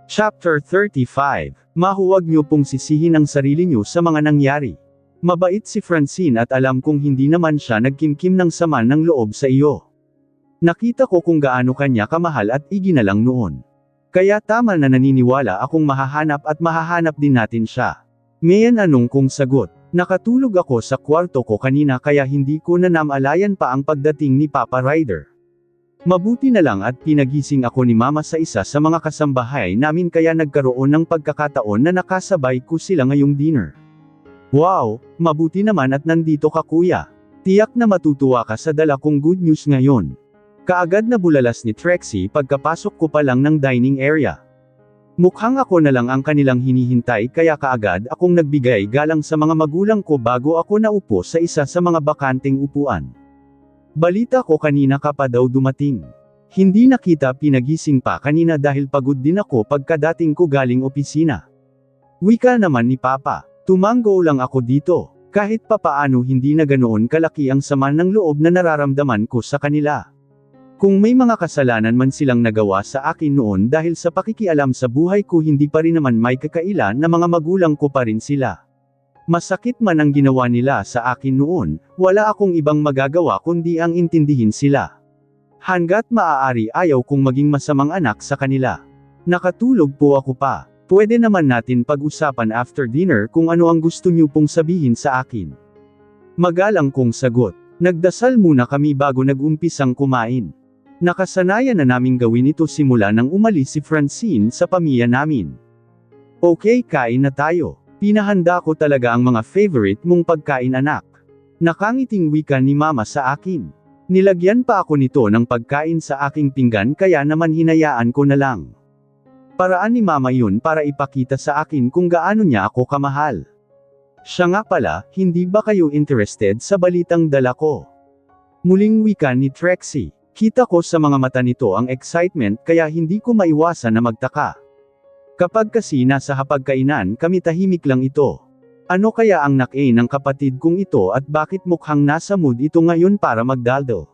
Chapter 35. Mahuwag niyo pong sisihin ang sarili niyo sa mga nangyari. Mabait si Francine at alam kong hindi naman siya nagkimkim ng sama ng loob sa iyo. Nakita ko kung gaano kanya kamahal at iginalang noon. Kaya tama na naniniwala akong mahahanap din natin siya. Mayan anong kong sagot. Nakatulog ako sa kwarto ko kanina kaya hindi ko namalayan pa ang pagdating ni Papa Ryder. Mabuti na lang at pinagising ako ni Mama sa isa sa mga kasambahay namin kaya nagkaroon ng pagkakataon na nakasabay ko sila ngayong dinner. Wow, mabuti naman at nandito ka kuya. Tiyak na matutuwa ka sa dala kong good news ngayon. Kaagad na bulalas ni Trixie pagkapasok ko pa lang ng dining area. Mukhang ako na lang ang kanilang hinihintay kaya kaagad akong nagbigay galang sa mga magulang ko bago ako naupo sa isa sa mga bakanteng upuan. Balita ko kanina ka pa daw dumating. Hindi na kita pinagising pa kanina dahil pagod din ako pagkadating ko galing opisina. Wika naman ni Papa. Tumanggo lang ako dito. Kahit papaano hindi na ganoon kalaki ang sama ng loob na nararamdaman ko sa kanila. Kung may mga kasalanan man silang nagawa sa akin noon dahil sa pakikialam sa buhay ko hindi pa rin naman may kakailan na mga magulang ko pa rin sila. Masakit man ang ginawa nila sa akin noon, wala akong ibang magagawa kundi ang intindihin sila. Hanggat maaari ayaw kong maging masamang anak sa kanila. Nakatulog po ako pa. Pwede naman natin pag-usapan after dinner kung ano ang gusto niyo pong sabihin sa akin. Magalang kong sagot. Nagdasal muna kami bago nag-umpisang kumain. Nakasanayan na naming gawin ito simula nang umalis si Francine sa pamilya namin. Okay, kain na tayo. Pinahanda ko talaga ang mga favorite mong pagkain anak. Nakangiting wika ni Mama sa akin. Nilagyan pa ako nito ng pagkain sa aking pinggan kaya naman hinayaan ko na lang. Paraan ni Mama yun para ipakita sa akin kung gaano niya ako kamahal. Siya nga pala, hindi ba kayo interested sa balitang dala ko? Muling wika ni Trixie. Kita ko sa mga mata nito ang excitement kaya hindi ko maiwasan na magtaka. Kapag kasi nasa hapagkainan kami tahimik lang ito. Ano kaya ang nak-e ng kapatid kong ito at bakit mukhang nasa mood ito ngayon para magdaldo?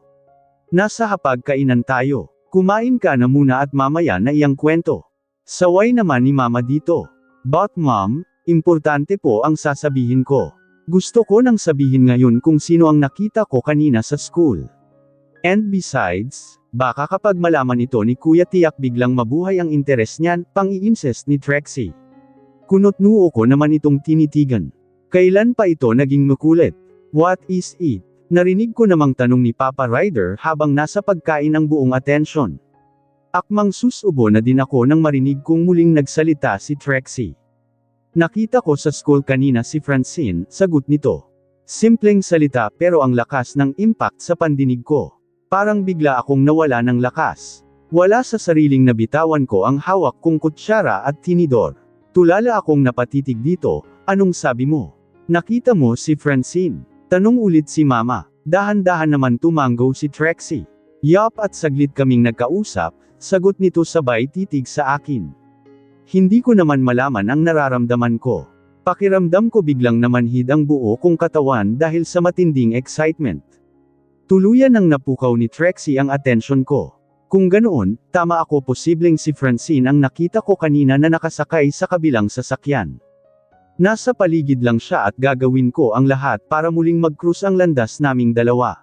Nasa hapagkainan tayo. Kumain ka na muna at mamaya na iyang kwento. Saway naman ni Mama dito. But Mom, importante po ang sasabihin ko. Gusto ko nang sabihin ngayon kung sino ang nakita ko kanina sa school. And besides, baka kapag malaman ito ni Kuya tiyak biglang mabuhay ang interes niyan, pang-i-incest ni Trixie. Kunot-noo ko naman itong tinitigan. Kailan pa ito naging makulit? What is it? Narinig ko namang tanong ni Papa Ryder habang nasa pagkain ang buong atensyon. Akmang susubo na din ako nang marinig kong muling nagsalita si Trixie. Nakita ko sa school kanina si Francine, sagot nito. Simpleng salita pero ang lakas ng impact sa pandinig ko. Parang bigla akong nawala ng lakas. Wala sa sariling nabitawan ko ang hawak kong kutsara at tinidor. Tulala akong napatitig dito, anong sabi mo? Nakita mo si Francine? Tanong ulit si Mama. Dahan-dahan naman tumanggo si Trixie. Yup at saglit kaming nagkausap, sagot nito sabay titig sa akin. Hindi ko naman malaman ang nararamdaman ko. Pakiramdam ko biglang namanhid ang buo kong katawan dahil sa matinding excitement. Tuluyan nang napukaw ni Trixie ang atensyon ko. Kung ganoon, tama ako posibleng si Francine ang nakita ko kanina na nakasakay sa kabilang sasakyan. Nasa paligid lang siya at gagawin ko ang lahat para muling mag-cruise ang landas naming dalawa.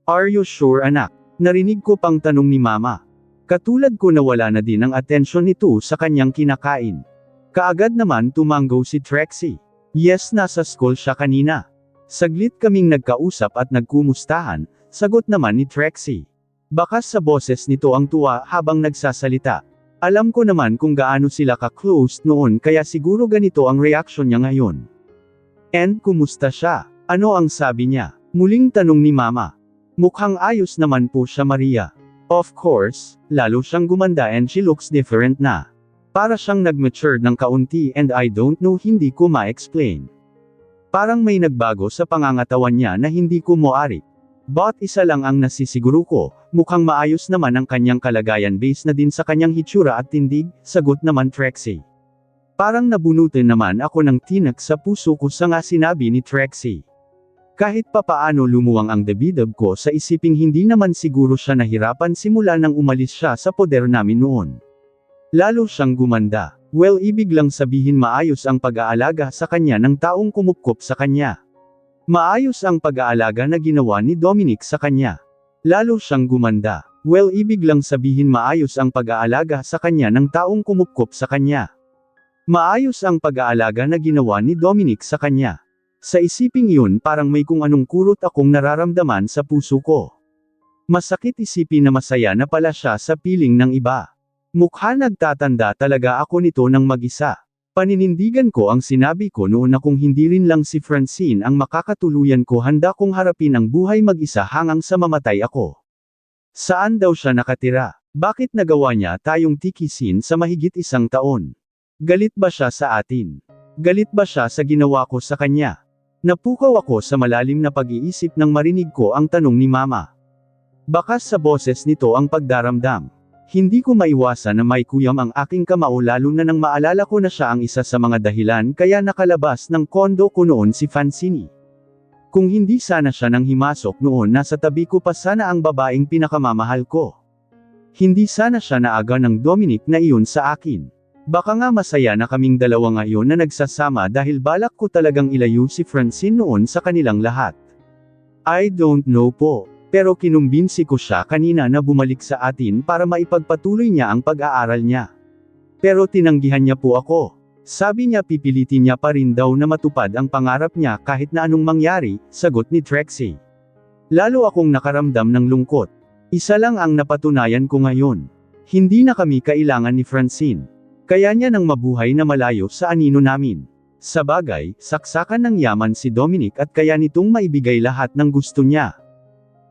Are you sure anak? Narinig ko pang tanong ni Mama. Katulad ko nawala na din ang atensyon nito sa kanyang kinakain. Kaagad naman tumanggo si Trixie. Yes, nasa school siya kanina. Saglit kaming nagkausap at nagkumustahan, sagot naman ni Trixie. Bakas sa boses nito ang tuwa habang nagsasalita. Alam ko naman kung gaano sila ka-close noon kaya siguro ganito ang reaksyon niya ngayon. And kumusta siya? Ano ang sabi niya? Muling tanong ni Mama. Mukhang ayos naman po siya Maria. Of course, lalo siyang gumanda and she looks different na. Para siyang nag-mature ng kaunti and I don't know hindi ko ma-explain. Parang may nagbago sa pangangatawan niya na hindi ko moari. But isa lang ang nasisiguro ko, mukhang maayos naman ang kanyang kalagayan based na din sa kanyang hitsura at tindig, sagot naman Trixie. Parang nabunutin naman ako ng tinak sa puso ko sa nga sinabi ni Trixie. Kahit papaano lumuwang ang debidab ko sa isiping hindi naman siguro siya nahirapan simula nang umalis siya sa poder namin noon. Lalo siyang gumanda. Well, ibig lang sabihin maayos ang pag-aalaga sa kanya ng taong kumupkop sa kanya. Maayos ang pag-aalaga na ginawa ni Dominic sa kanya. Lalo siyang gumanda. Well, ibig lang sabihin maayos ang pag-aalaga sa kanya ng taong kumupkop sa kanya. Maayos ang pag-aalaga na ginawa ni Dominic sa kanya. Sa isiping yun parang may kung anong kurot akong nararamdaman sa puso ko. Masakit isipin na masaya na pala siya sa piling ng iba. Mukha nagtatanda talaga ako nito ng mag-isa. Paninindigan ko ang sinabi ko noon na kung hindi rin lang si Francine ang makakatuluyan ko, handa kong harapin ang buhay mag-isa hanggang sa mamatay ako. Saan daw siya nakatira? Bakit nagawa niya tayong tikisin sa mahigit 1 taon? Galit ba siya sa atin? Galit ba siya sa ginawa ko sa kanya? Napukaw ako sa malalim na pag-iisip nang marinig ko ang tanong ni Mama. Bakas sa boses nito ang pagdaramdam. Hindi ko maiwasan na may kuyam ang aking kamao, lalo na nang maalala ko na siya ang isa sa mga dahilan kaya nakalabas ng kondo ko noon si Francine. Kung hindi sana siya nang himasok noon, nasa tabi ko pa sana ang babaeng pinakamamahal ko. Hindi sana siya naaga ng Dominic na iyon sa akin. Baka nga masaya na kaming dalawa ngayon na nagsasama dahil balak ko talagang ilayo si Francine noon sa kanilang lahat. I don't know po. Pero kinumbinsi ko siya kanina na bumalik sa atin para maipagpatuloy niya ang pag-aaral niya. Pero tinanggihan niya po ako. Sabi niya pipilitin niya pa rin daw na matupad ang pangarap niya kahit na anong mangyari, sagot ni Trixie. Lalo akong nakaramdam ng lungkot. Isa lang ang napatunayan ko ngayon. Hindi na kami kailangan ni Francine. Kaya niya nang mabuhay na malayo sa anino namin. Sa bagay, saksakan ng yaman si Dominic at kaya nitong maibigay lahat ng gusto niya.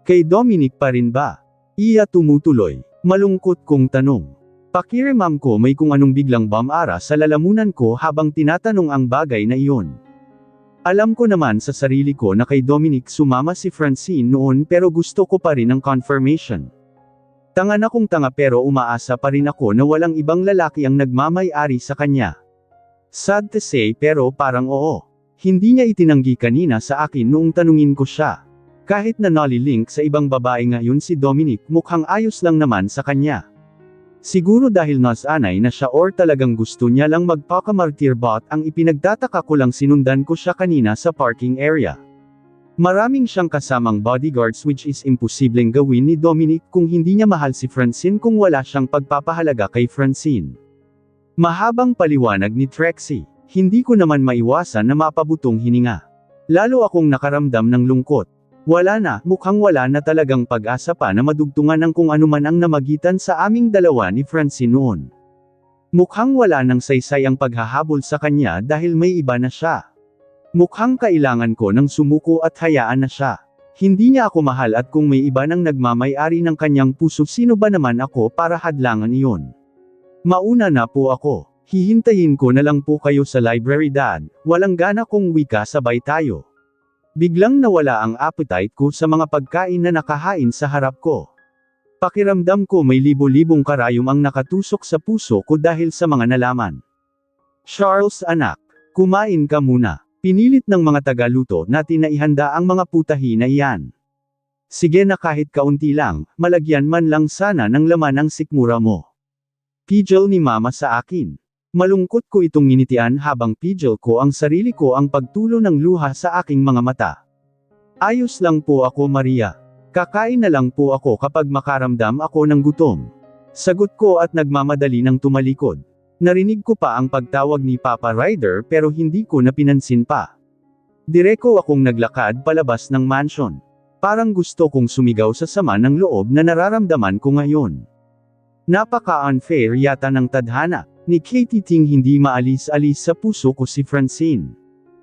Kay Dominic pa rin ba? Iya tumutuloy. Malungkot kong tanong. Pakiramdam ko may kung anong biglang bamara sa lalamunan ko habang tinatanong ang bagay na iyon. Alam ko naman sa sarili ko na kay Dominic sumama si Francine noon, pero gusto ko pa rin ang confirmation. Tanga na kong tanga, pero umaasa pa rin ako na walang ibang lalaki ang nagmamay-ari sa kanya. Sad to say, pero parang oo. Hindi niya itinanggi kanina sa akin noong tanungin ko siya. Kahit na nalilink sa ibang babae ngayon si Dominic, mukhang ayos lang naman sa kanya. Siguro dahil nasanay na siya or talagang gusto niya lang magpakamartir, but ang ipinagtataka ko lang sinundan ko siya kanina sa parking area. Maraming siyang kasamang bodyguards, which is imposibleng gawin ni Dominic kung hindi niya mahal si Francine, kung wala siyang pagpapahalaga kay Francine. Mahabang paliwanag ni Trixie. Hindi ko naman maiwasan na mapabutong hininga. Lalo akong nakaramdam ng lungkot. Mukhang wala na talagang pag-asa pa na madugtungan ng kung anuman ang namagitan sa aming dalawa ni Francine noon. Mukhang wala nang saysay ang paghahabol sa kanya dahil may iba na siya. Mukhang kailangan ko ng sumuko at hayaan na siya. Hindi niya ako mahal, at kung may iba nang nagmamay-ari ng kanyang puso, sino ba naman ako para hadlangan iyon? Mauna na po ako. Hihintayin ko na lang po kayo sa library, Dad. Walang gana kong wika sabay tayo. Biglang nawala ang appetite ko sa mga pagkain na nakahain sa harap ko. Pakiramdam ko may libo-libong karayom ang nakatusok sa puso ko dahil sa mga nalaman. Charles, anak, kumain ka muna. Pinilit ng mga tagaluto natin na ihanda ang mga putahe na iyan. Sige na, kahit kaunti lang, malagyan man lang sana ng laman ang sikmura mo. Pidgel ni Mama sa akin. Malungkot ko itong nginitian habang pidgel ko ang sarili ko, ang pagtulo ng luha sa aking mga mata. Ayos lang po ako, Maria. Kakain na lang po ako kapag makaramdam ako ng gutom. Sagot ko at nagmamadali ng tumalikod. Narinig ko pa ang pagtawag ni Papa Ryder, pero hindi ko na pinansin pa. Direko akong naglakad palabas ng mansion. Parang gusto kong sumigaw sa sama ng loob na nararamdaman ko ngayon. Napaka-unfair yata ng tadhana ni Katie ting hindi maalis-alis sa puso ko si Francine.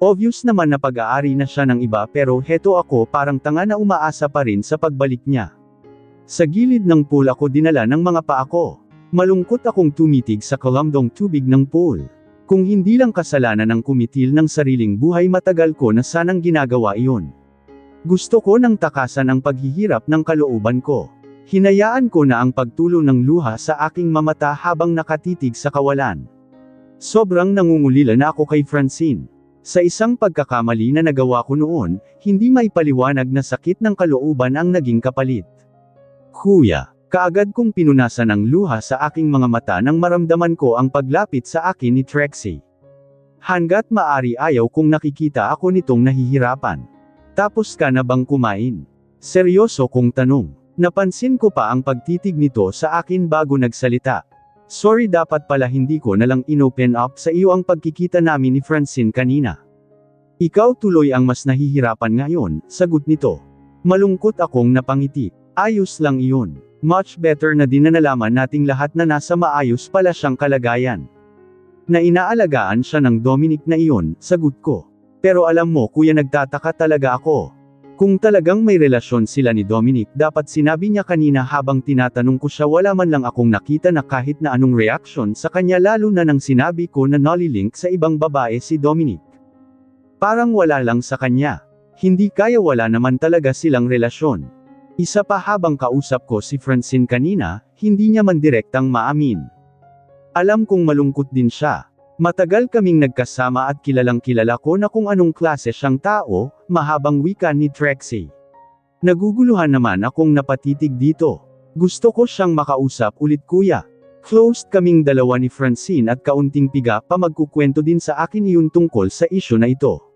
Obvious naman na pag-aari na siya ng iba, pero heto ako parang tanga na umaasa pa rin sa pagbalik niya. Sa gilid ng pool ako dinala ng mga paa ko. Malungkot akong tumitig sa kalamdong tubig ng pool. Kung hindi lang kasalanan ng kumitil ng sariling buhay, matagal ko na sanang ginagawa iyon. Gusto ko nang takasan ang paghihirap ng kalooban ko. Hinayaan ko na ang pagtulo ng luha sa aking mamata habang nakatitig sa kawalan. Sobrang nangungulila na ako kay Francine. Sa isang pagkakamali na nagawa ko noon, hindi maipaliwanag na sakit ng kalooban ang naging kapalit. Kuya, Kaagad kong pinunasan ng luha sa aking mga mata nang maramdaman ko ang paglapit sa akin ni Trixie. Hangga't maari ayaw kong nakikita ako nitong nahihirapan. Tapos ka na bang kumain? Seryoso kong tanong. Napansin ko pa ang pagtitig nito sa akin bago nagsalita. Sorry, dapat pala hindi ko nalang inopen up sa iyo ang pagkikita namin ni Francine kanina. Ikaw tuloy ang mas nahihirapan ngayon, sagot nito. Malungkot akong napangiti. Ayos lang iyon. Much better na din na nalaman nating lahat na nasa maayos pala siyang kalagayan. Na inaalagaan siya ng Dominic na iyon, sagot ko. Pero alam mo kuya, nagtataka talaga ako. Kung talagang may relasyon sila ni Dominic, dapat sinabi niya kanina habang tinatanong ko siya. Wala man lang akong nakita na kahit na anong reaction sa kanya, lalo na nang sinabi ko na nalilink sa ibang babae si Dominic. Parang wala lang sa kanya. Hindi kaya, wala naman talaga silang relasyon. Isa pa, habang kausap ko si Francine kanina, hindi niya man direktang maamin. Alam kong malungkot din siya. Matagal kaming nagkasama at kilalang kilala ko na kung anong klase siyang tao, mahabang wika ni Trixie. Naguguluhan naman akong napatitig dito. Gusto ko siyang makausap ulit kuya. Closed kaming dalawa ni Francine at kaunting piga pa magkukwento din sa akin iyon tungkol sa isyu na ito.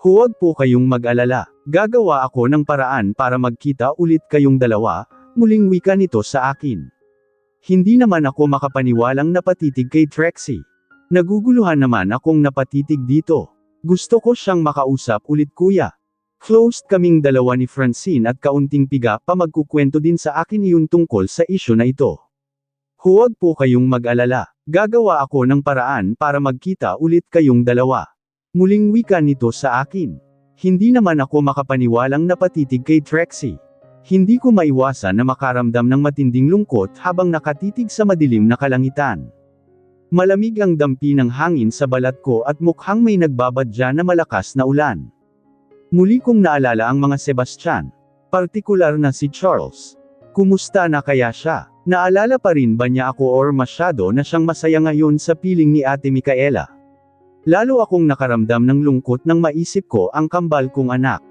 Huwag po kayong mag-alala. Gagawa ako ng paraan para magkita ulit kayong dalawa, muling wika nito sa akin. Hindi naman ako makapaniwalang napatitig kay Trixie. Naguguluhan naman akong napatitig dito. Gusto ko siyang makausap ulit kuya. Closed kaming dalawa ni Francine at kaunting piga pa magkukwento din sa akin iyon tungkol sa isyu na ito. Huwag po kayong mag-alala. Gagawa ako ng paraan para magkita ulit kayong dalawa. Muling wika nito sa akin. Hindi naman ako makapaniwalang napatitig kay Trixie. Hindi ko maiwasan na makaramdam ng matinding lungkot habang nakatitig sa madilim na kalangitan. Malamig ang dampi ng hangin sa balat ko at mukhang may nagbabadya na malakas na ulan. Muli kong naalala ang mga Sebastian, partikular na si Charles. Kumusta na kaya siya? Naalala pa rin ba niya ako or masyado na siyang masaya ngayon sa piling ni Ate Micaela? Lalo akong nakaramdam ng lungkot nang maisip ko ang kambal kong anak.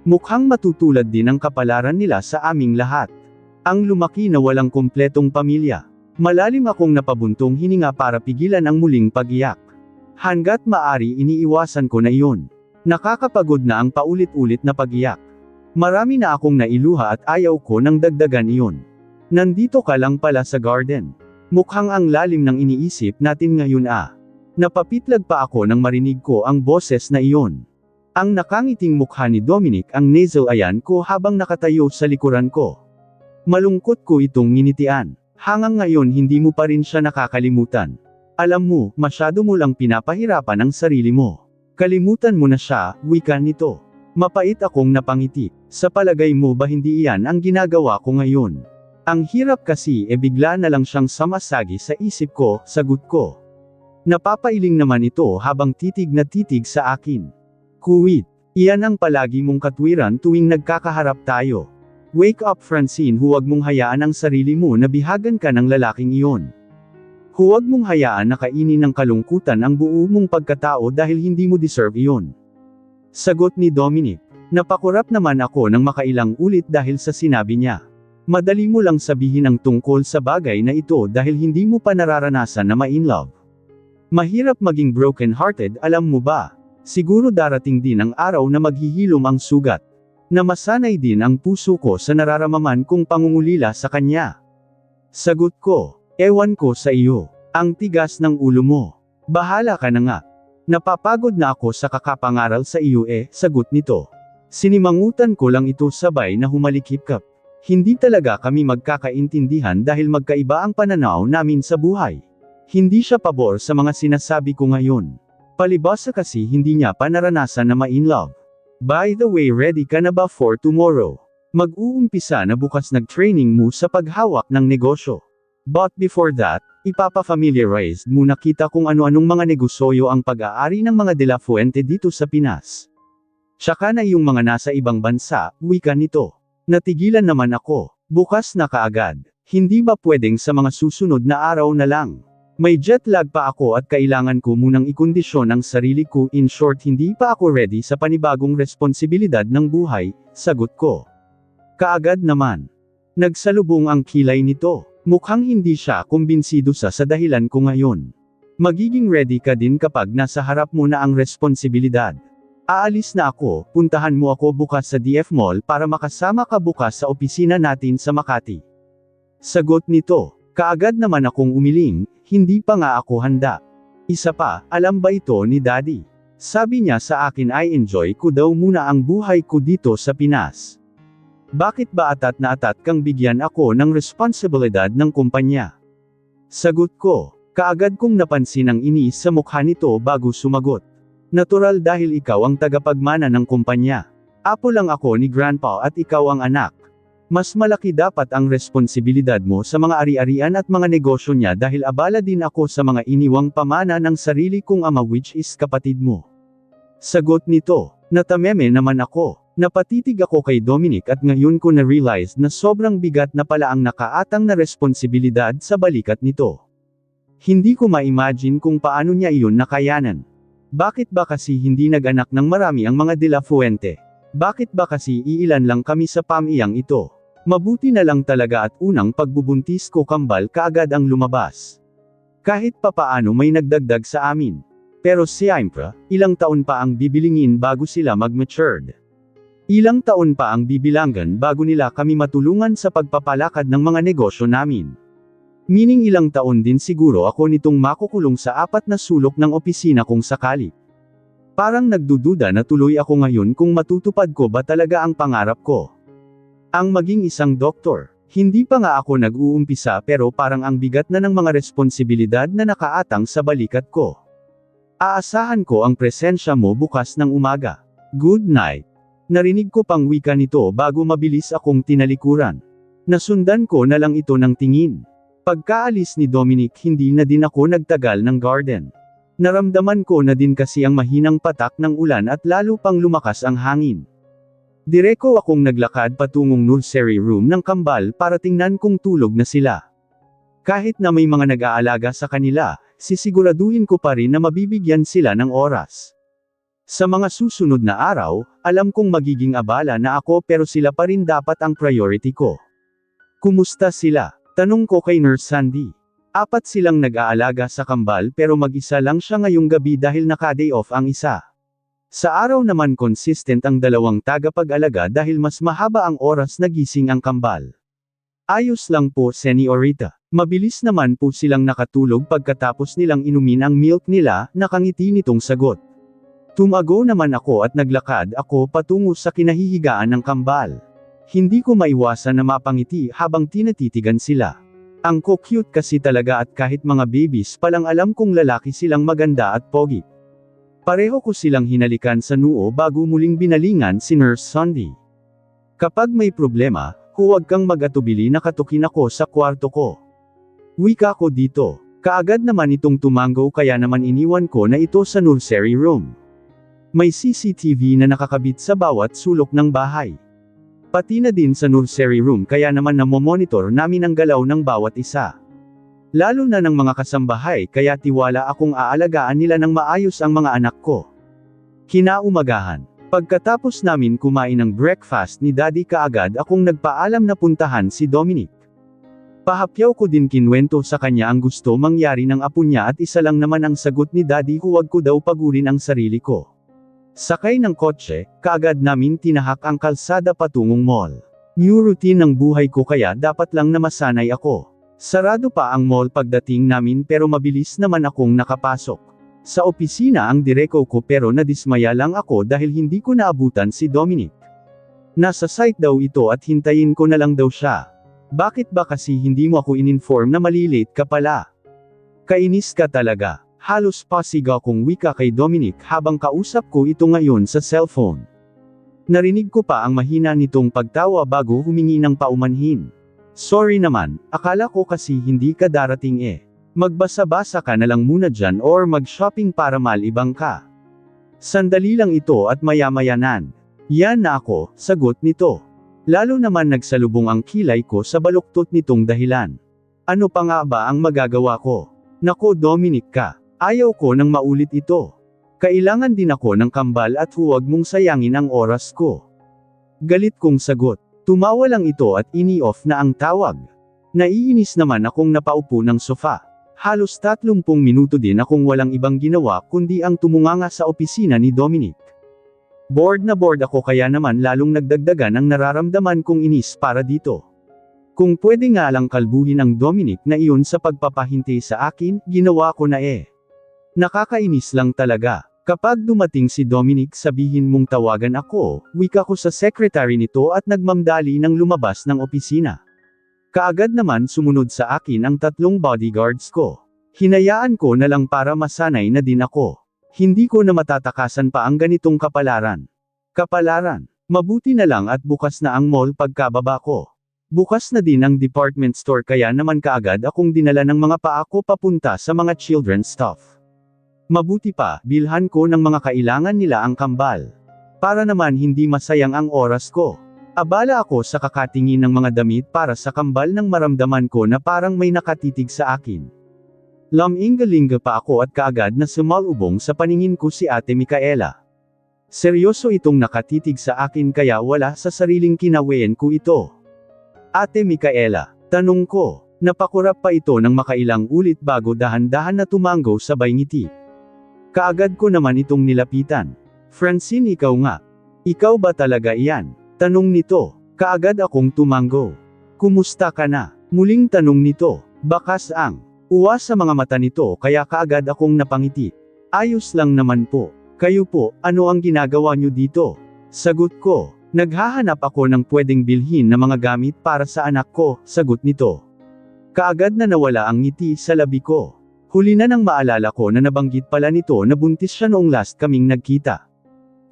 Mukhang matutulad din ang kapalaran nila sa aming lahat. Ang lumaki na walang kumpletong pamilya. Malalim akong napabuntong hininga para pigilan ang muling pag-iyak. Hangga't maari iniiwasan ko na iyon. Nakakapagod na ang paulit-ulit na pag-iyak. Marami na akong nailuha at ayaw ko nang dagdagan iyon. Nandito ka lang pala sa garden. Mukhang ang lalim ng iniisip natin ngayon ah. Napapitlag pa ako nang marinig ko ang boses na iyon. Ang nakangiting mukha ni Dominic ang nasal ayan ko habang nakatayo sa likuran ko. Malungkot ko itong nginitian. Hanggang ngayon hindi mo pa rin siya nakakalimutan. Alam mo, masyado mo lang pinapahirapan ang sarili mo. Kalimutan mo na siya, wika nito. Mapait akong napangiti. Sa palagay mo ba hindi iyan ang ginagawa ko ngayon? Ang hirap kasi bigla na lang siyang samasagi sa isip ko, sagot ko. Napapailing naman ito habang titig na titig sa akin. Kuwit, iyan ang palagi mong katwiran tuwing nagkakaharap tayo. Wake up Francine, huwag mong hayaan ang sarili mo na bihagan ka ng lalaking iyon. Huwag mong hayaan na kainin ng kalungkutan ang buo mong pagkatao dahil hindi mo deserve iyon. Sagot ni Dominic. Napakurap naman ako ng makailang ulit dahil sa sinabi niya. Madali mo lang sabihin ang tungkol sa bagay na ito dahil hindi mo pa nararanasan na ma-in-love. Mahirap maging broken-hearted, alam mo ba? Siguro darating din ang araw na maghihilom ang sugat. Na masanay din ang puso ko sa nararamdaman kong pangungulila sa kanya. Sagot ko, ewan ko sa iyo. Ang tigas ng ulo mo. Bahala ka na nga. Napapagod na ako sa kakapangaral sa iyo sagot nito. Sinimangutan ko lang ito sabay na humalikip-kap. Hindi talaga kami magkakaintindihan dahil magkaiba ang pananaw namin sa buhay. Hindi siya pabor sa mga sinasabi ko ngayon. Palibhasa kasi hindi niya pa naranasan na ma-in-love. By the way, ready ka na ba for tomorrow? Mag-uumpisa na bukas nag-training mo sa paghawak ng negosyo. But before that, ipapa-familiarize muna kita kung ano-anong mga negosyo ang pag-aari ng mga De La Fuente dito sa Pinas. Tsaka na yung mga nasa ibang bansa, wika nito. Natigilan naman ako. Bukas na kaagad. Hindi ba pwedeng sa mga susunod na araw na lang? May jet lag pa ako at kailangan ko munang ikondisyon ang sarili ko. In short, hindi pa ako ready sa panibagong responsibilidad ng buhay, sagot ko. Kaagad naman. Nagsalubong ang kilay nito. Mukhang hindi siya kumbinsido sa dahilan ko ngayon. Magiging ready ka din kapag nasa harap mo na ang responsibilidad. Aalis na ako, puntahan mo ako bukas sa DF Mall para makasama ka bukas sa opisina natin sa Makati. Sagot nito. Kaagad naman akong umiling, hindi pa nga ako handa. Isa pa, alam ba ito ni Daddy? Sabi niya sa akin ay enjoy ko daw muna ang buhay ko dito sa Pinas. Bakit ba atat na atat kang bigyan ako ng responsibilidad ng kumpanya? Sagot ko, kaagad kong napansin ang inis sa mukha nito bago sumagot. Natural dahil ikaw ang tagapagmana ng kumpanya. Apo lang ako ni Grandpa at ikaw ang anak. Mas malaki dapat ang responsibilidad mo sa mga ari-arian at mga negosyo niya dahil abala din ako sa mga iniwang pamana ng sarili kong ama which is kapatid mo. Sagot nito, natameme naman ako. Napatitig ako kay Dominic at ngayon ko na-realize na sobrang bigat na pala ang nakaatang na responsibilidad sa balikat nito. Hindi ko ma-imagine kung paano niya iyon nakayanan. Bakit ba kasi hindi nag-anak ng marami ang mga De La Fuente? Bakit ba kasi iilan lang kami sa pamiyang ito? Mabuti na lang talaga at unang pagbubuntis ko kambal kaagad ang lumabas. Kahit papaano may nagdagdag sa amin. Pero siyempre, ilang taon pa ang bibilingin bago sila mag-matured. Ilang taon pa ang bibilangan bago nila kami matulungan sa pagpapalakad ng mga negosyo namin. Meaning ilang taon din siguro ako nitong makukulong sa 4 na sulok ng opisina kung sakali. Parang nagdududa na tuloy ako ngayon kung matutupad ko ba talaga ang pangarap ko. Ang maging isang doktor. Hindi pa nga ako nag-uumpisa pero parang ang bigat na ng mga responsibilidad na nakaatang sa balikat ko. Aasahan ko ang presensya mo bukas ng umaga. Good night. Narinig ko pang wika nito bago mabilis akong tinalikuran. Nasundan ko na lang ito ng tingin. Pagkaalis ni Dominic hindi na din ako nagtagal ng garden. Naramdaman ko na din kasi ang mahinang patak ng ulan at lalo pang lumakas ang hangin. Direko akong naglakad patungong nursery room ng kambal para tingnan kung tulog na sila. Kahit na may mga nag-aalaga sa kanila, sisiguraduhin ko pa rin na mabibigyan sila ng oras. Sa mga susunod na araw, alam kong magiging abala na ako pero sila pa rin dapat ang priority ko. Kumusta sila? Tanong ko kay Nurse Sandy. 4 silang nag-aalaga sa kambal pero mag-isa lang siya ngayong gabi dahil naka-day off ang isa. Sa araw naman consistent ang 2 tagapag-alaga dahil mas mahaba ang oras na gising ang kambal. Ayos lang po Señorita. Mabilis naman po silang nakatulog pagkatapos nilang inumin ang milk nila, nakangiti nitong sagot. Tumago naman ako at naglakad ako patungo sa kinahihigaan ng kambal. Hindi ko maiwasan na mapangiti habang tinatitigan sila. Ang cute kasi talaga at kahit mga babies palang alam kong lalaki silang maganda at pogi. Pareho ko silang hinalikan sa noo bago muling binalingan si Nurse Sandy. Kapag may problema, huwag kang mag-atubili na katukin ako sa kwarto ko. Wika ko dito. Kaagad naman itong tumango kaya naman iniwan ko na ito sa nursery room. May CCTV na nakakabit sa bawat sulok ng bahay. Pati na din sa nursery room kaya naman namomonitor namin ang galaw ng bawat isa. Lalo na ng mga kasambahay kaya tiwala akong aalagaan nila ng maayos ang mga anak ko. Kinaumagahan. Pagkatapos namin kumain ng breakfast ni Daddy kaagad akong nagpaalam na puntahan si Dominic. Pahapyaw ko din kinwento sa kanya ang gusto mangyari ng apo niya at isa lang naman ang sagot ni Daddy huwag ko daw pagurin ang sarili ko. Sakay ng kotse, kaagad namin tinahak ang kalsada patungong mall. New routine ng buhay ko kaya dapat lang na masanay ako. Sarado pa ang mall pagdating namin pero mabilis naman akong nakapasok. Sa opisina ang direko ko pero nadismaya lang ako dahil hindi ko naabutan si Dominic. Nasa site daw ito at hintayin ko na lang daw siya. Bakit ba kasi hindi mo ako in-inform na malilate ka pala? Kainis ka talaga. Halos pasig akong wika kay Dominic habang kausap ko ito ngayon sa cellphone. Narinig ko pa ang mahina nitong pagtawa bago humingi ng paumanhin. Sorry naman, akala ko kasi hindi ka darating eh. Magbasa-basa ka na lang muna dyan or mag-shopping para malibang ka. Sandali lang ito at maya-mayanan. Yan na ako, sagot nito. Lalo naman nagsalubong ang kilay ko sa baluktot nitong dahilan. Ano pa nga ba ang magagawa ko? Nako Dominic ka. Ayaw ko nang maulit ito. Kailangan din ako ng kambal at huwag mong sayangin ang oras ko. Galit kong sagot. Tumawa lang ito at ini-off na ang tawag. Naiinis naman akong napaupo ng sofa. Halos 30 minuto din akong walang ibang ginawa kundi ang tumunganga sa opisina ni Dominic. Bored na bored ako kaya naman lalong nagdagdagan ang nararamdaman kong inis para dito. Kung pwede nga lang kalbuhin ang Dominic na iyon sa pagpapahintay sa akin, ginawa ko na eh. Nakakainis lang talaga. Kapag dumating si Dominic sabihin mong tawagan ako, wika ko sa secretary nito at nagmamdali ng lumabas ng opisina. Kaagad naman sumunod sa akin ang 3 bodyguards ko. Hinayaan ko na lang para masanay na din ako. Hindi ko na matatakasan pa ang ganitong kapalaran. Kapalaran. Mabuti na lang at bukas na ang mall pagkababa ko. Bukas na din ang department store kaya naman kaagad akong dinala ng mga paa ko papunta sa mga children's stuff. Mabuti pa, bilhan ko ng mga kailangan nila ang kambal. Para naman hindi masayang ang oras ko. Abala ako sa kakatingin ng mga damit para sa kambal nang maramdaman ko na parang may nakatitig sa akin. Lamingga-lingga pa ako at kaagad na sumalubong sa paningin ko si Ate Micaela. Seryoso itong nakatitig sa akin kaya wala sa sariling kinawean ko ito. Ate Micaela, tanong ko, napakurap pa ito ng makailang ulit bago dahan-dahan na tumango sabay ngiti. Kaagad ko naman itong nilapitan. Francine ikaw nga. Ikaw ba talaga iyan? Tanong nito. Kaagad akong tumango. Kumusta ka na? Muling tanong nito. Bakas ang uwas sa mga mata nito kaya kaagad akong napangiti. Ayos lang naman po. Kayo po, ano ang ginagawa nyo dito? Sagot ko. Naghahanap ako ng pwedeng bilhin na mga gamit para sa anak ko, sagot nito. Kaagad na nawala ang ngiti sa labi ko. Huli na nang maalala ko na nabanggit pala nito na buntis siya noong last kaming nagkita.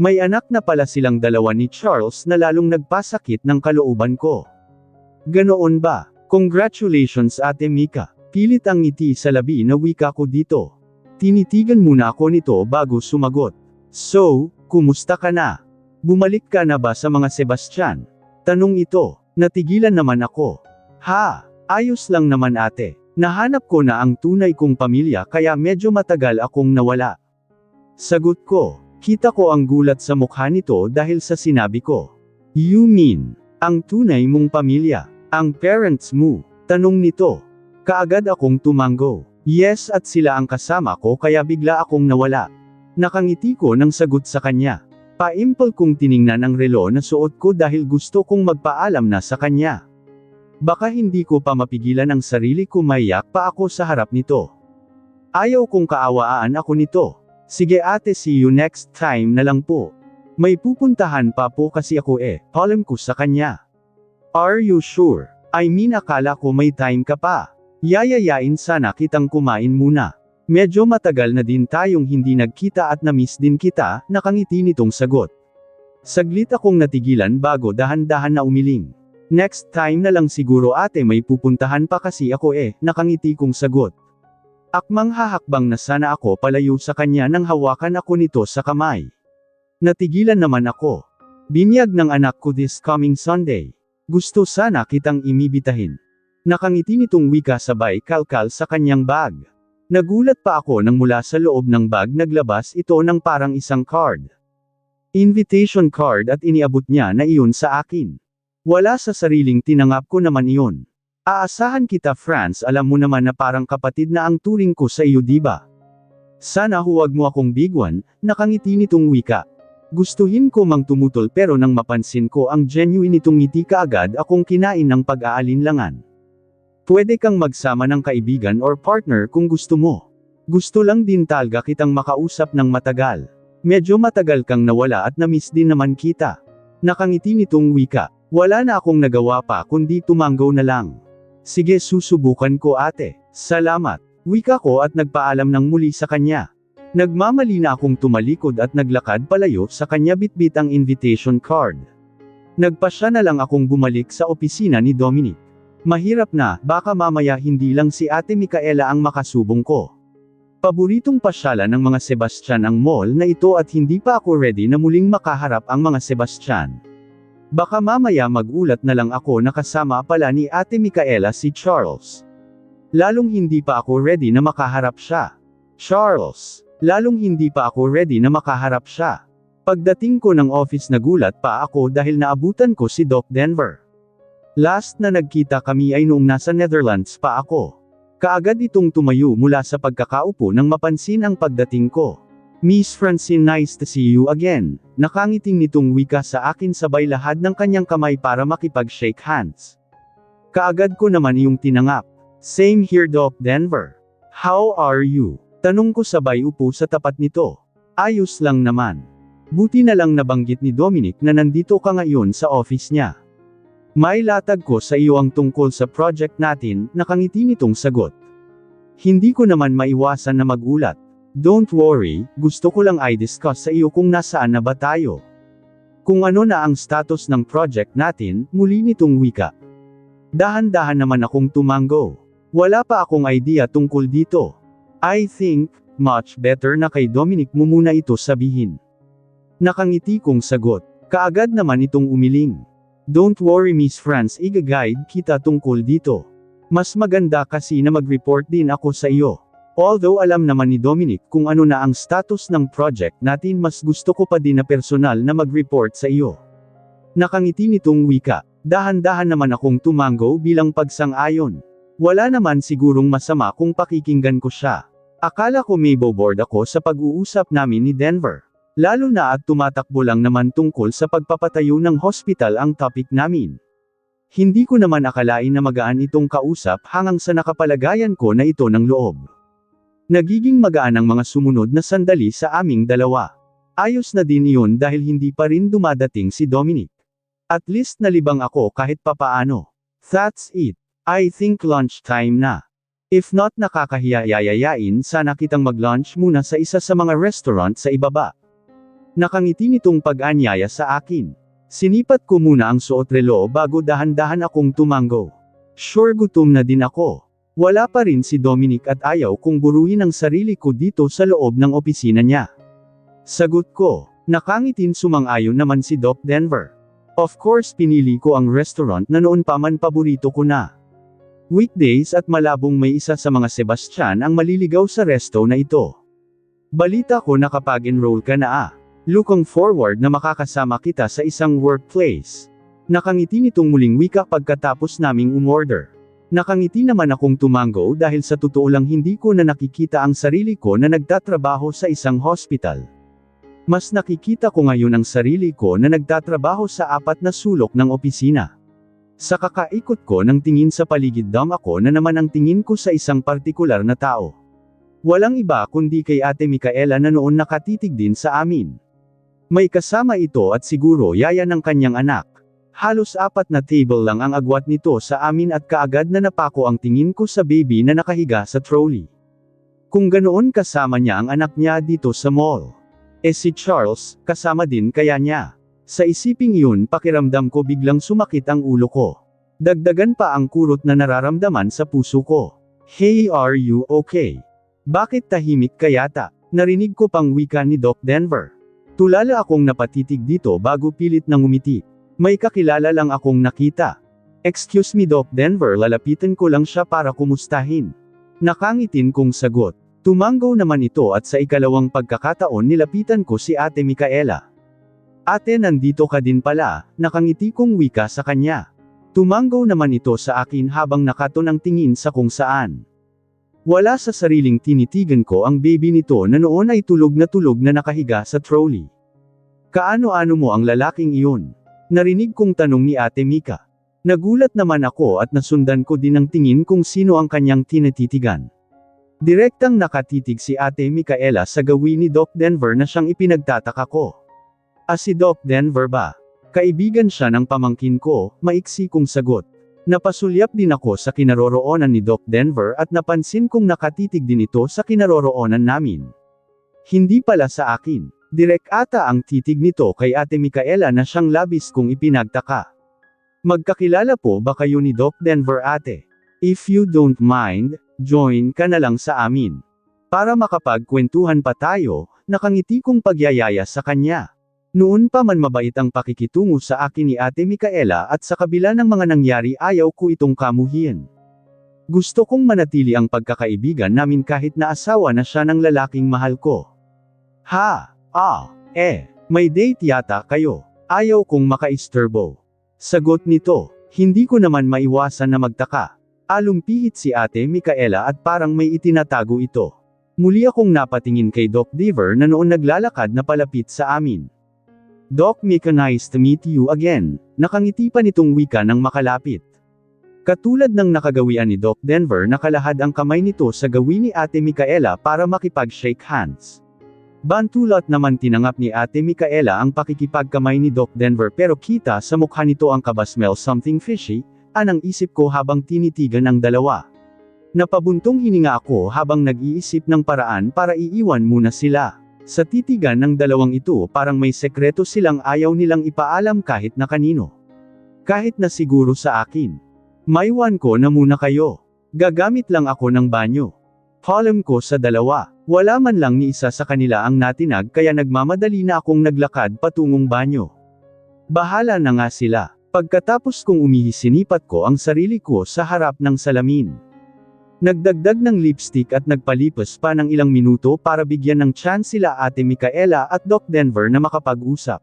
May anak na pala silang dalawa ni Charles na lalong nagpasakit ng kalooban ko. Ganoon ba? Congratulations Ate Mika. Pilit ang ngiti sa labi na wika ko dito. Tinitigan muna ako nito bago sumagot. So, kumusta ka na? Bumalik ka na ba sa mga Sebastian? Tanong ito. Natigilan naman ako. Ha, ayos lang naman ate. Nahanap ko na ang tunay kong pamilya kaya medyo matagal akong nawala. Sagot ko. Kita ko ang gulat sa mukha nito dahil sa sinabi ko. You mean, ang tunay mong pamilya, ang parents mo? Tanong nito. Kaagad akong tumango. Yes at sila ang kasama ko kaya bigla akong nawala. Nakangiti ko ng sagot sa kanya. Paimpal kong tiningnan ang relo na suot ko dahil gusto kong magpaalam na sa kanya. Baka hindi ko pa mapigilan ang sarili ko maiyak pa ako sa harap nito. Ayaw kong kaawaan ako nito. Sige ate see you next time na lang po. May pupuntahan pa po kasi ako palam ko sa kanya. Are you sure? I mean akala ko may time ka pa. Yayayain sana kitang kumain muna. Medyo matagal na din tayong hindi nagkita at na-miss din kita, nakangiti nitong sagot. Saglit akong natigilan bago dahan-dahan na umiling. Next time na lang siguro ate may pupuntahan pa kasi ako nakangiti kong sagot. Akmang hahakbang na sana ako palayo sa kanya nang hawakan ako nito sa kamay. Natigilan naman ako. Binyag ng anak ko this coming Sunday. Gusto sana kitang imibitahin. Nakangiti nitong wika sabay kalkal sa kanyang bag. Nagulat pa ako nang mula sa loob ng bag naglabas ito ng parang isang card. Invitation card at iniabot niya na iyon sa akin. Wala sa sariling tinanggap ko naman iyon. Aasahan kita Franz alam mo naman na parang kapatid na ang turing ko sa iyo diba? Sana huwag mo akong bigwan, nakangiti nitong wika. Gustuhin ko mang tumutol pero nang mapansin ko ang genuine nitong ngiti kaagad akong kinain ng pag-aalinlangan. Pwede kang magsama ng kaibigan or partner kung gusto mo. Gusto lang din talaga kitang makausap ng matagal. Medyo matagal kang nawala at na-miss din naman kita. Nakangiti nitong wika. Wala na akong nagawa pa kundi tumango na lang. Sige susubukan ko ate. Salamat. Wika ko at nagpaalam ng muli sa kanya. Nagmamali na akong tumalikod at naglakad palayo sa kanya bitbit ang invitation card. Nagpasya na lang akong bumalik sa opisina ni Dominic. Mahirap na, baka mamaya hindi lang si Ate Micaela ang makasubong ko. Paboritong pasyalan ng mga Sebastian ang mall na ito at hindi pa ako ready na muling makaharap ang mga Sebastian. Baka mamaya magulat na lang ako na kasama pala ni Ate Micaela si Charles. Lalong hindi pa ako ready na makaharap siya. Charles. Lalong hindi pa ako ready na makaharap siya. Pagdating ko ng office nagulat pa ako dahil naabutan ko si Doc Denver. Last na nagkita kami ay noong nasa Netherlands pa ako. Kaagad itong tumayo mula sa pagkakaupo nang mapansin ang pagdating ko. Miss Francine, nice to see you again. Nakangiting nitong wika sa akin sabay lahad ng kanyang kamay para makipag-shake hands. Kaagad ko naman iyong tinangap. Same here Doc Denver. How are you? Tanong ko sabay upo sa tapat nito. Ayos lang naman. Buti na lang nabanggit ni Dominic na nandito ka ngayon sa office niya. May latag ko sa iyo ang tungkol sa project natin, nakangiti nitong sagot. Hindi ko naman maiwasan na magulat. Don't worry, gusto ko lang i-discuss sa iyo kung nasaan na ba tayo. Kung ano na ang status ng project natin, muli nitong wika. Dahan-dahan naman akong tumango. Wala pa akong idea tungkol dito. I think, much better na kay Dominic mo muna ito sabihin. Nakangiti kong sagot. Kaagad naman itong umiling. Don't worry Miss France, i-guide kita tungkol dito. Mas maganda kasi na mag-report din ako sa iyo. Although alam naman ni Dominic kung ano na ang status ng project natin, mas gusto ko pa din na personal na mag-report sa iyo. Nakangiti nitong wika. Dahan-dahan naman akong tumango bilang pagsang-ayon. Wala naman sigurong masama kung pakikinggan ko siya. Akala ko may boboard ako sa pag-uusap namin ni Denver. Lalo na at tumatakbo lang naman tungkol sa pagpapatayo ng hospital ang topic namin. Hindi ko naman akalain na magaan itong kausap hanggang sa nakapalagayan ko na ito ng loob. Nagiging magaan ang mga sumunod na sandali sa aming dalawa. Ayos na din iyon dahil hindi pa rin dumadating si Dominic. At least nalibang ako kahit papaano. That's it. I think lunch time na. If not nakakahiya-yayayain sana kitang mag-lunch muna sa isa sa mga restaurant sa ibaba. Nakangiti nitong pag-anyaya sa akin. Sinipat ko muna ang suot relo bago dahan-dahan akong tumango. Sure gutom na din ako. Wala pa rin si Dominic at ayaw kong buruhin ang sarili ko dito sa loob ng opisina niya. Sagot ko. Nakangitin sumang-ayon naman si Doc Denver. Of course pinili ko ang restaurant na noon pa man paborito ko na. Weekdays at malabong may isa sa mga Sebastian ang maliligaw sa resto na ito. Balita ko nakapag-enroll ka na . Looking forward na makakasama kita sa isang workplace. Nakangiti nitong muling wika pagkatapos naming umorder. Nakangiti naman akong tumango dahil sa totoo lang hindi ko na nakikita ang sarili ko na nagtatrabaho sa isang hospital. Mas nakikita ko ngayon ang sarili ko na nagtatrabaho sa apat na sulok ng opisina. Sa kakaikot ko ng tingin sa paligid ako na naman ang tingin ko sa isang partikular na tao. Walang iba kundi kay Ate Micaela na noon nakatitig din sa amin. May kasama ito at siguro yaya ng kanyang anak. Halos apat na table lang ang agwat nito sa amin at kaagad na napako ang tingin ko sa baby na nakahiga sa trolley. Kung ganoon kasama niya ang anak niya dito sa mall. Si Charles, kasama din kaya niya. Sa isiping yun pakiramdam ko biglang sumakit ang ulo ko. Dagdagan pa ang kurot na nararamdaman sa puso ko. Hey, are you okay? Bakit tahimik ka yata? Narinig ko pang wika ni Doc Denver. Tulala akong napatitig dito bago pilit nang umiti. May kakilala lang akong nakita. Excuse me Doc Denver, lalapitan ko lang siya para kumustahin. Nakangitin kong sagot. Tumango naman ito at sa ikalawang pagkakataon nilapitan ko si Ate Micaela. Ate, nandito ka din pala, nakangiti kong wika sa kanya. Tumango naman ito sa akin habang nakaton ang tingin sa kung saan. Wala sa sariling tinitigan ko ang baby nito na noon ay tulog na nakahiga sa trolley. Kaano-ano mo ang lalaking iyon? Narinig kong tanong ni Ate Mika. Nagulat naman ako at nasundan ko din ang tingin kung sino ang kanyang tinatitigan. Direktang nakatitig si Ate Micaela sa gawin ni Doc Denver na siyang ipinagtataka ko. Si Doc Denver ba? Kaibigan siya ng pamangkin ko, maiksi kong sagot. Napasulyap din ako sa kinaroroonan ni Doc Denver at napansin kong nakatitig din ito sa kinaroroonan namin. Hindi pala sa akin. Direk ata ang titig nito kay Ate Micaela na siyang labis kong ipinagtaka. Magkakilala po ba kayo ni Doc Denver ate? If you don't mind, join ka na lang sa amin. Para makapagkwentuhan pa tayo, nakangiti kong pagyayaya sa kanya. Noon pa man mabait ang pakikitungo sa akin ni Ate Micaela at sa kabila ng mga nangyari ayaw ko itong kamuhian. Gusto kong manatili ang pagkakaibigan namin kahit na asawa na siya ng lalaking mahal ko. May date yata kayo. Ayaw kong makaisturbo. Sagot nito. Hindi ko naman maiwasan na magtaka. Alumpihit si Ate Micaela at parang may itinatago ito. Muli akong napatingin kay Doc Dever na noon naglalakad na palapit sa amin. Doc Mica, nice to meet you again. Nakangiti pa nitong wika ng makalapit. Katulad ng nakagawian ni Doc Denver, nakalahad ang kamay nito sa gawin ni Ate Micaela para makipag-shake hands. Bantulot naman tinanggap ni Ate Micaela ang pakikipagkamay ni Doc Denver, pero kita sa mukha nito ang kaba-smell something fishy, anang isip ko habang tinitigan ang dalawa. Napabuntong hininga ako habang nag-iisip ng paraan para iiwan muna sila. Sa titigan ng dalawang ito parang may sekreto silang ayaw nilang ipaalam kahit na kanino. Kahit na siguro sa akin. Maiwan ko na muna kayo. Gagamit lang ako ng banyo. Paalam ko sa dalawa. Wala man lang ni isa sa kanila ang natinag, kaya nagmamadali na akong naglakad patungong banyo. Bahala na nga sila. Pagkatapos kong umihi, sinipat ko ang sarili ko sa harap ng salamin. Nagdagdag ng lipstick at nagpalipas pa ng ilang minuto para bigyan ng chance sila Ate Micaela at Doc Denver na makapag-usap.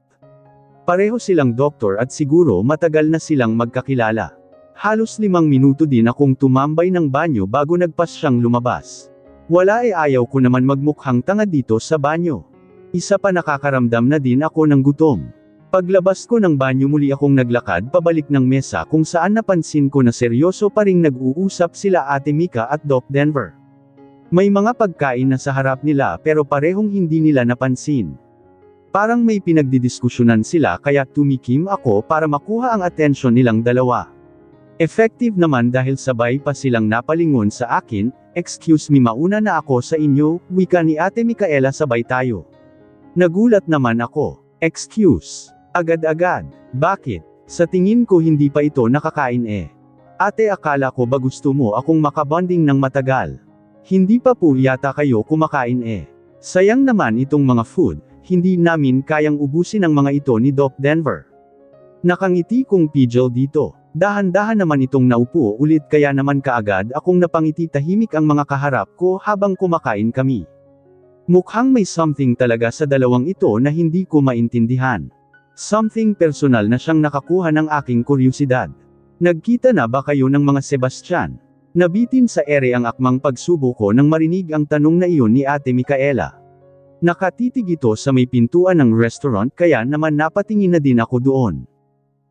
Pareho silang doktor at siguro matagal na silang magkakilala. Halos 5 minuto din akong tumambay ng banyo bago nagpas siyang lumabas. Wala, ayaw ko naman magmukhang tanga dito sa banyo. Isa pa, nakakaramdam na din ako ng gutom. Paglabas ko ng banyo, muli akong naglakad pabalik ng mesa kung saan napansin ko na seryoso pa ring nag-uusap sila Ate Mica at Doc Denver. May mga pagkain na sa harap nila pero parehong hindi nila napansin. Parang may pinagdidiskusyonan sila, kaya tumikim ako para makuha ang atensyon nilang dalawa. Effective naman dahil sabay pa silang napalingon sa akin. Excuse me, mauna na ako sa inyo, wika ni Ate Micaela sabay tayo. Nagulat naman ako. Excuse? Agad-agad. Bakit? Sa tingin ko hindi pa ito nakakain eh. Ate, akala ko ba gusto mo akong makabonding ng matagal? Hindi pa po yata kayo kumakain eh. Sayang naman itong mga food, hindi namin kayang ubusin ang mga ito ni Doc Denver. Nakangiti kong pidgel dito. Dahan-dahan naman itong naupo ulit, kaya naman kaagad akong napangiti, tahimik ang mga kaharap ko habang kumakain kami. Mukhang may something talaga sa dalawang ito na hindi ko maintindihan. Something personal na siyang nakakuha ng aking kuryosidad. Nagkita na ba kayo ng mga Sebastian? Nabitin sa ere ang akmang pagsubo ko nang marinig ang tanong na iyon ni Ate Micaela. Nakatitig ito sa may pintuan ng restaurant, kaya naman napatingin na din ako doon.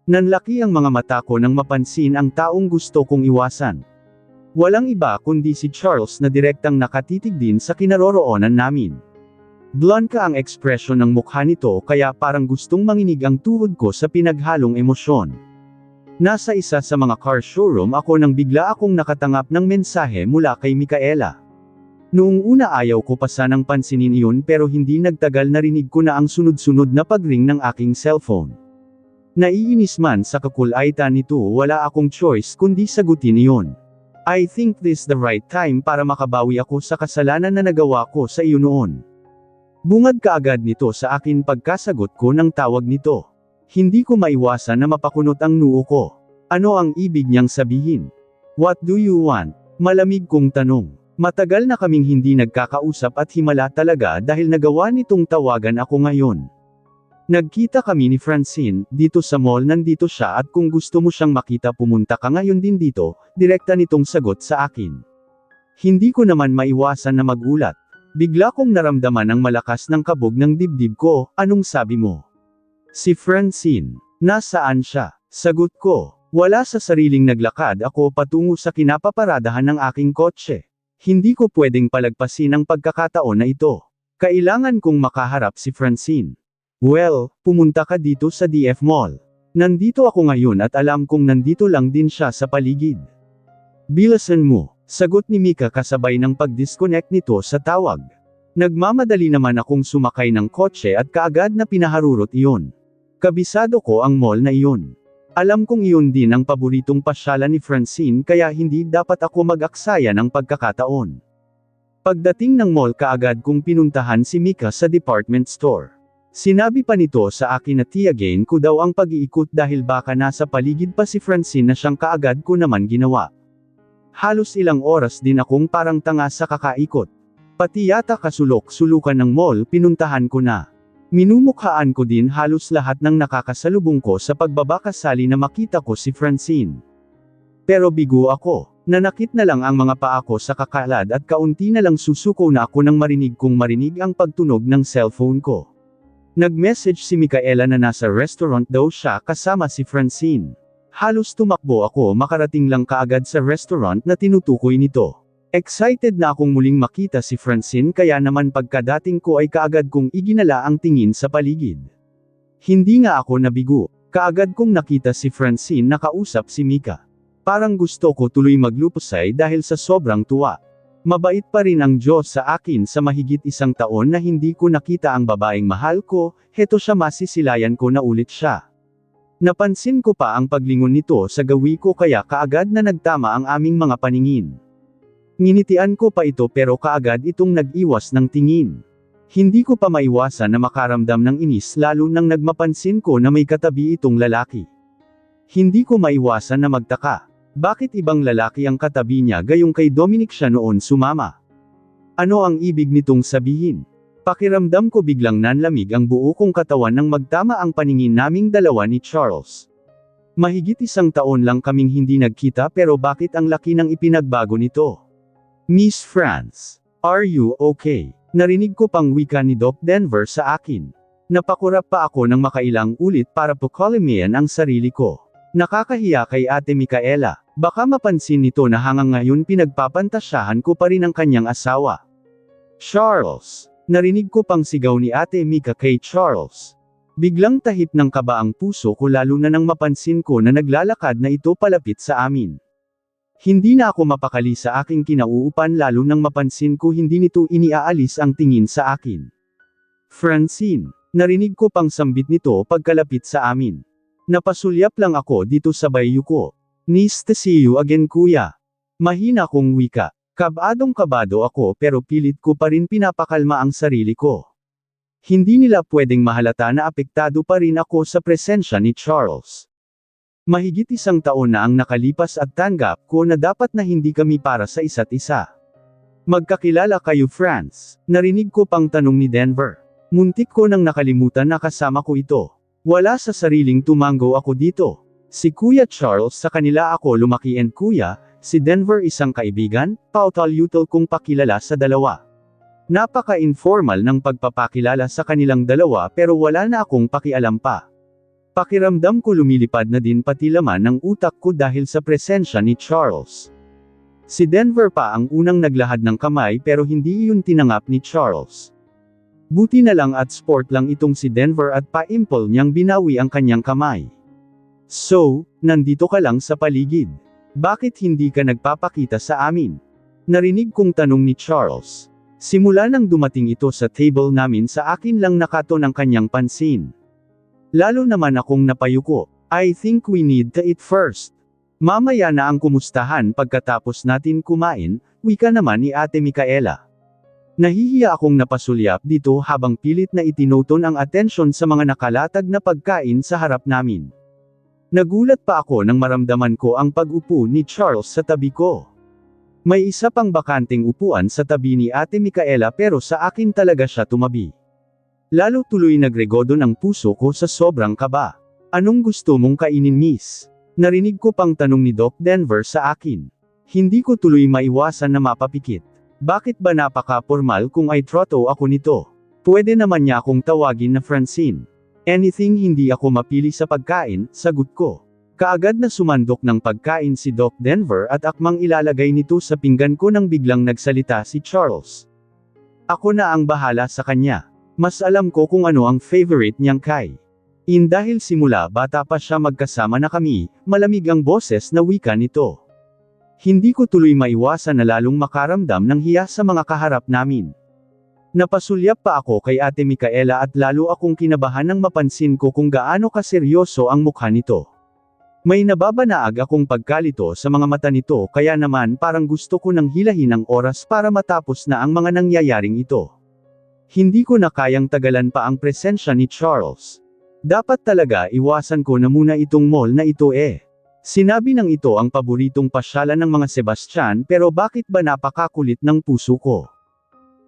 Nanlaki ang mga mata ko nang mapansin ang taong gusto kong iwasan. Walang iba kundi si Charles na direktang nakatitig din sa kinaroroonan namin. Blonde ka ang ekspresyon ng mukha nito, kaya parang gustong manginig ang tuhod ko sa pinaghalong emosyon. Nasa isa sa mga car showroom ako nang bigla akong nakatanggap ng mensahe mula kay Micaela. Noong una ayaw ko pa sanang pansinin iyon, pero hindi nagtagal narinig ko na ang sunod-sunod na pagring ng aking cellphone. Naiinis man sa kakulaitan nito, wala akong choice kundi sagutin iyon. I think this the right time para makabawi ako sa kasalanan na nagawa ko sa iyo noon. Bungad kaagad nito sa akin pagkasagot ko ng tawag nito. Hindi ko maiwasan na mapakunot ang noo ko. Ano ang ibig niyang sabihin? What do you want? Malamig kong tanong. Matagal na kaming hindi nagkakausap at himala talaga dahil nagawa nitong tawagan ako ngayon. Nagkita kami ni Francine, dito sa mall. Nandito siya at kung gusto mo siyang makita pumunta ka ngayon din dito, direkta nitong sagot sa akin. Hindi ko naman maiwasan na magulat. Bigla kong naramdaman ang malakas ng kabog ng dibdib ko. Anong sabi mo? Si Francine. Nasaan siya? Sagot ko. Wala, sa sariling naglakad ako patungo sa kinapaparadahan ng aking kotse. Hindi ko pwedeng palagpasin ang pagkakataon na ito. Kailangan kong makaharap si Francine. Well, pumunta ka dito sa DF Mall. Nandito ako ngayon at alam kong nandito lang din siya sa paligid. Bilasan mo, sagot ni Mica kasabay ng pag-disconnect nito sa tawag. Nagmamadali naman akong sumakay ng kotse at kaagad na pinaharurot iyon. Kabisado ko ang mall na iyon. Alam kong iyon din ang paboritong pasyalan ni Francine, kaya hindi dapat ako mag-aksaya ng pagkakataon. Pagdating ng mall, kaagad kong pinuntahan si Mica sa department store. Sinabi pa nito sa akin na tiyagain ko daw ang pag-iikot dahil baka nasa paligid pa si Francine, na siyang kaagad ko naman ginawa. Halos ilang oras din akong parang tanga sa kakaikot. Pati yata kasulok-sulukan ng mall pinuntahan ko na. Minumukhaan ko din halos lahat ng nakakasalubong ko sa pagbabakasali na makita ko si Francine. Pero bigo ako. Nanakit na lang ang mga paa ko sa kakalad at kaunti na lang susuko na ako nang marinig kong marinig ang pagtunog ng cellphone ko. Nag-message si Micaela na nasa restaurant daw siya kasama si Francine. Halos tumakbo ako makarating lang kaagad sa restaurant na tinutukoy nito. Excited na akong muling makita si Francine kaya naman pagkadating ko ay kaagad kong iginala ang tingin sa paligid. Hindi nga ako nabigo, kaagad kong nakita si Francine na kausap si Mika. Parang gusto ko tuloy maglupusay dahil sa sobrang tuwa. Mabait pa rin ang Diyos sa akin sa mahigit 1 taon na hindi ko nakita ang babaeng mahal ko, heto siya masisilayan ko na ulit siya. Napansin ko pa ang paglingon nito sa gawi ko kaya kaagad na nagtama ang aming mga paningin. Nginitian ko pa ito pero kaagad itong nag-iwas ng tingin. Hindi ko pa maiwasan na makaramdam ng inis lalo nang nagmapansin ko na may katabi itong lalaki. Hindi ko maiwasan na magtaka. Bakit ibang lalaki ang katabi niya gayong kay Dominic siya noon sumama? Ano ang ibig nitong sabihin? Pakiramdam ko biglang nanlamig ang buo kong katawan nang magtama ang paningin naming dalawa ni Charles. Mahigit 1 taon lang kaming hindi nagkita pero bakit ang laki ng ipinagbago nito? Miss France, are you okay? Narinig ko pang wika ni Doc Denver sa akin. Napakurap pa ako ng makailang ulit para pukalimian ang sarili ko. Nakakahiya kay Ate Micaela. Baka mapansin nito na hanggang ngayon pinagpapantasyahan ko pa rin ang kanyang asawa. Charles. Narinig ko pang sigaw ni Ate Mika kay Charles. Biglang tahip ng kaba ang puso ko lalo na nang mapansin ko na naglalakad na ito palapit sa amin. Hindi na ako mapakali sa aking kinauupan lalo nang mapansin ko hindi nito iniaalis ang tingin sa akin. Francine. Narinig ko pang sambit nito pagkalapit sa amin. Napasulyap lang ako dito sa bayu ko. Nice to see you again kuya. Mahina kong wika. Kabadong-kabado ako pero pilit ko pa rin pinapakalma ang sarili ko. Hindi nila pwedeng mahalata na apektado pa rin ako sa presensya ni Charles. Mahigit 1 taon na ang nakalipas at tanggap ko na dapat na hindi kami para sa isa't isa. Magkakilala kayo France? Narinig ko pang tanong ni Denver. Muntik ko nang nakalimutan na kasama ko ito. Wala sa sariling tumango ako dito. Si Kuya Charles sa kanila ako lumaki and kuya, si Denver isang kaibigan, pautal-yutal kong pakilala sa dalawa. Napaka-informal ng pagpapakilala sa kanilang dalawa pero wala na akong pakialam pa. Pakiramdam ko lumilipad na din pati laman ng utak ko dahil sa presensya ni Charles. Si Denver pa ang unang naglahad ng kamay pero hindi iyon tinanggap ni Charles. Buti na lang at sport lang itong si Denver at pa-imple niyang binawi ang kanyang kamay. So, nandito ka lang sa paligid. Bakit hindi ka nagpapakita sa amin? Narinig kong tanong ni Charles. Simula nang dumating ito sa table namin sa akin lang nakaton ang kanyang pansin. Lalo naman akong napayuko. I think we need to eat first. Mamaya na ang kumustahan pagkatapos natin kumain, wika naman ni Ate Micaela. Nahihiya akong napasulyap dito habang pilit na itinoton ang atensyon sa mga nakalatag na pagkain sa harap namin. Nagulat pa ako nang maramdaman ko ang pag-upo ni Charles sa tabi ko. May isa pang bakanting upuan sa tabi ni Ate Micaela pero sa akin talaga siya tumabi. Lalo tuloy nagregodo ng puso ko sa sobrang kaba. Anong gusto mong kainin miss? Narinig ko pang tanong ni Doc Denver sa akin. Hindi ko tuloy maiwasan na mapapikit. Bakit ba napaka-formal kung ay troto ako nito? Pwede naman niya akong tawagin na Francine. Anything hindi ako mapili sa pagkain, sagot ko. Kaagad na sumandok ng pagkain si Doc Denver at akmang ilalagay nito sa pinggan ko nang biglang nagsalita si Charles. Ako na ang bahala sa kanya. Mas alam ko kung ano ang favorite niyang kain. Dahil simula bata pa siya magkasama na kami, malamig ang boses na wika nito. Hindi ko tuloy maiwasan na lalong makaramdam ng hiya sa mga kaharap namin. Napasulyap pa ako kay Ate Micaela at lalo akong kinabahan nang mapansin ko kung gaano kaseryoso ang mukha nito. May nababanaag akong pagkalito sa mga mata nito kaya naman parang gusto ko nang hilahin ang oras para matapos na ang mga nangyayaring ito. Hindi ko na kayang tagalan pa ang presensya ni Charles. Dapat talaga iwasan ko na muna itong mall na ito eh. Sinabi ng ito ang paboritong pasyalan ng mga Sebastian pero bakit ba napakakulit ng puso ko?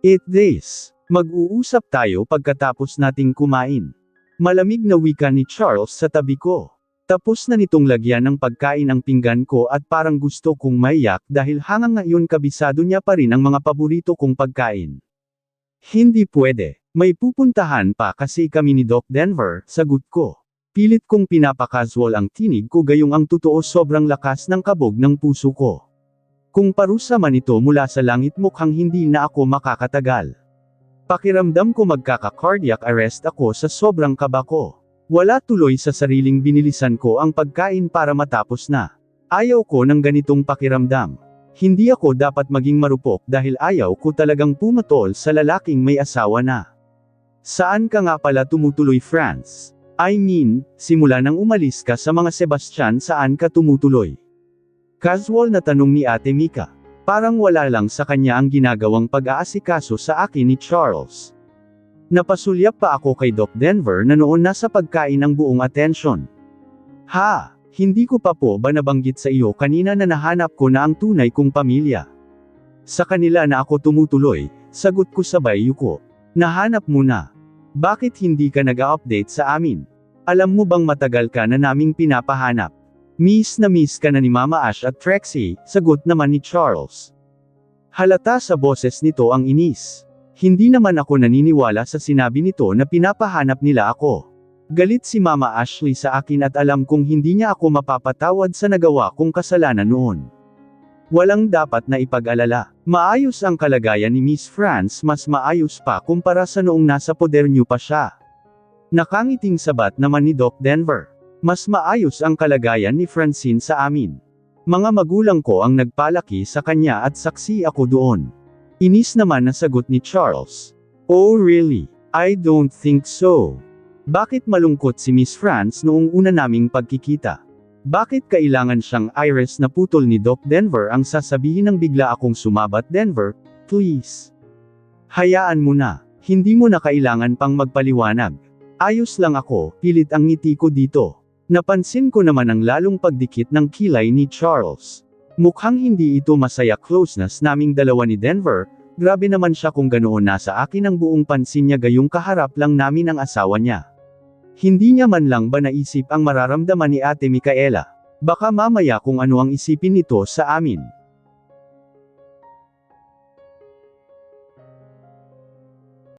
Eat this. Mag-uusap tayo pagkatapos nating kumain. Malamig na wika ni Charles sa tabi ko. Tapos na nitong lagyan ng pagkain ang pinggan ko at parang gusto kong maiyak dahil hanggang ngayon kabisado niya pa rin ang mga paborito kong pagkain. Hindi pwede. May pupuntahan pa kasi kami ni Doc Denver, sagot ko. Pilit kong pinapakasual ang tinig ko gayong ang totoo sobrang lakas ng kabog ng puso ko. Kung parusa man ito mula sa langit mukhang hindi na ako makakatagal. Pakiramdam ko magkaka-cardiac arrest ako sa sobrang kaba ko. Wala tuloy sa sariling binilisan ko ang pagkain para matapos na. Ayaw ko ng ganitong pakiramdam. Hindi ako dapat maging marupok dahil ayaw ko talagang pumatol sa lalaking may asawa na. Saan ka nga pala tumutuloy, France? I mean, simula nang umalis ka sa mga Sebastian, saan ka tumutuloy? Casual na tanong ni Ate Mika. Parang wala lang sa kanya ang ginagawang pag-aasikaso sa akin ni Charles. Napasulyap pa ako kay Doc Denver na noon nasa pagkain ang buong atensyon. Ha, hindi ko pa po ba nabanggit sa iyo kanina na nahanap ko na ang tunay kong pamilya? Sa kanila na ako tumutuloy, sagot ko sabay yuko. Nahanap mo na. Bakit hindi ka nag-update sa amin? Alam mo bang matagal ka na naming pinapahanap? Miss na miss ka na ni Mama Ash at Trixie, sagot naman ni Charles. Halata sa boses nito ang inis. Hindi naman ako naniniwala sa sinabi nito na pinapahanap nila ako. Galit si Mama Ashley sa akin at alam kong hindi niya ako mapapatawad sa nagawa kong kasalanan noon. Walang dapat na ipag-alala. Maayos ang kalagayan ni Miss France, mas maayos pa kumpara sa noong nasa poder niyo pa siya. Nakangiting sabat naman ni Doc Denver. Mas maayos ang kalagayan ni Francine sa amin. Mga magulang ko ang nagpalaki sa kanya at saksi ako doon. Inis naman na sagot ni Charles. Oh really? I don't think so. Bakit malungkot si Miss France noong una naming pagkikita? Bakit kailangan siyang iris na putol ni Doc Denver ang sasabihin ng bigla akong sumabat? Denver, please. Hayaan mo na. Hindi mo na kailangan pang magpaliwanag. Ayos lang ako, pilit ang ngiti ko dito. Napansin ko naman ang lalong pagdikit ng kilay ni Charles. Mukhang hindi ito masaya closeness naming dalawa ni Denver, grabe naman siya kung ganoon nasa akin ang buong pansin niya gayong kaharap lang namin ang asawa niya. Hindi niya man lang ba naisip ang mararamdaman ni Ate Micaela? Baka mamaya kung ano ang isipin nito sa amin.